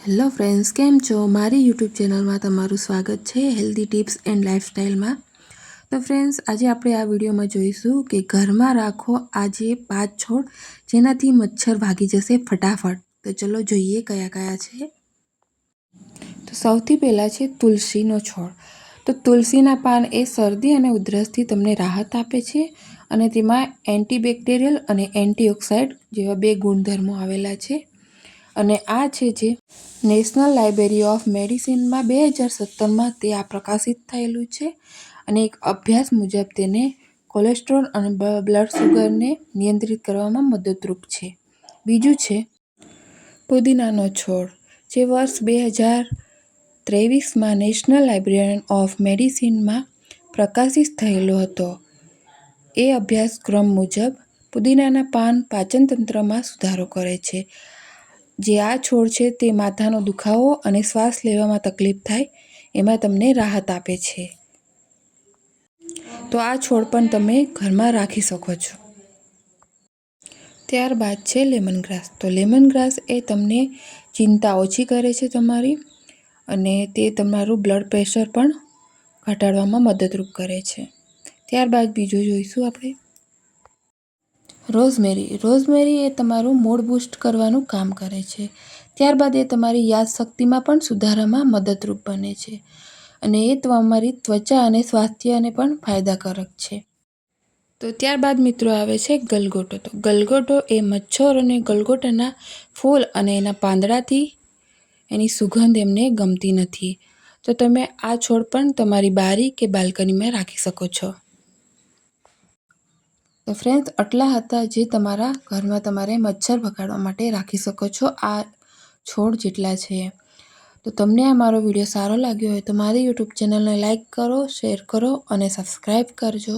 Hello friends, કેમ છો? મારી યુટ્યુબ ચેનલમાં તમારું સ્વાગત છે હેલ્ધી ટિપ્સ એન્ડ લાઇફસ્ટાઈલમાં. તો ફ્રેન્ડ્સ, આજે આપણે આ વિડીયોમાં જોઈશું કે ઘરમાં રાખો આજે 5 છોડ જેનાથી મચ્છર ભાગી જશે ફટાફટ. તો ચલો જોઈએ કયા કયા છે. તો સૌથી પહેલાં છે તુલસીનો છોડ. તો તુલસીના પાન એ શરદી અને ઉધરસથી તમને રાહત આપે છે અને તેમાં એન્ટીબેક્ટેરિયલ અને એન્ટીઓક્સિડન્ટ જેવા 2 ગુણધર્મો આવેલા છે. અને આ છે જે નેશનલ લાઇબ્રેરી ઓફ મેડિસિનમાં 2017માં તે આ પ્રકાશિત થયેલું છે અને એક અભ્યાસ મુજબ તેને કોલેસ્ટ્રોલ અને બ્લડ શુગરને નિયંત્રિત કરવામાં મદદરૂપ છે. બીજું છે પુદીનાનો છોડ, જે વર્ષ 2023માં નેશનલ લાઇબ્રેરી ઓફ મેડિસિનમાં પ્રકાશિત થયેલો હતો. એ અભ્યાસક્રમ મુજબ પુદીનાના પાન પાચનતંત્રમાં સુધારો કરે છે. જે આ છોડ છે તે માથાનો દુખાવો અને શ્વાસ લેવામાં તકલીફ થાય એમાં તમને રાહત આપે છે. તો આ છોડ પણ તમે ઘરમાં રાખી શકો છો. ત્યારબાદ છે લેમન ગ્રાસ. તો લેમન ગ્રાસ એ તમને ચિંતા ઓછી કરે છે તમારી, અને તે તમારું બ્લડ પ્રેશર પણ ઘટાડવામાં મદદરૂપ કરે છે. ત્યારબાદ બીજું જોઈશું આપણે રોઝમેરી. રોઝમેરી એ તમારું મૂડ બૂસ્ટ કરવાનું કામ કરે છે. ત્યારબાદ એ તમારી યાદશક્તિમાં પણ સુધારામાં મદદરૂપ બને છે અને એ તમારી ત્વચા અને સ્વાસ્થ્યને પણ ફાયદાકારક છે. તો ત્યારબાદ મિત્રો આવે છે ગલગોટો. તો ગલગોટો એ મચ્છર અને ગલગોટાના ફૂલ અને એના પાંદડાથી એની સુગંધ એમને ગમતી નથી. તો તમે આ છોડ પણ તમારી બારી કે બાલ્કનીમાં રાખી શકો છો. તો ફ્રેન્ડ્સ, આટલા હતા જે તમારા ઘરમાં તમારે મચ્છર ભગાડવા માટે રાખી શકો છો. આ છોડ જેટલા છે. તો તમને આ મારો વિડીયો સારો લાગ્યો હોય તો મારી યુટ્યુબ ચેનલને લાઇક કરો, શેર કરો અને સબસ્ક્રાઈબ કરજો.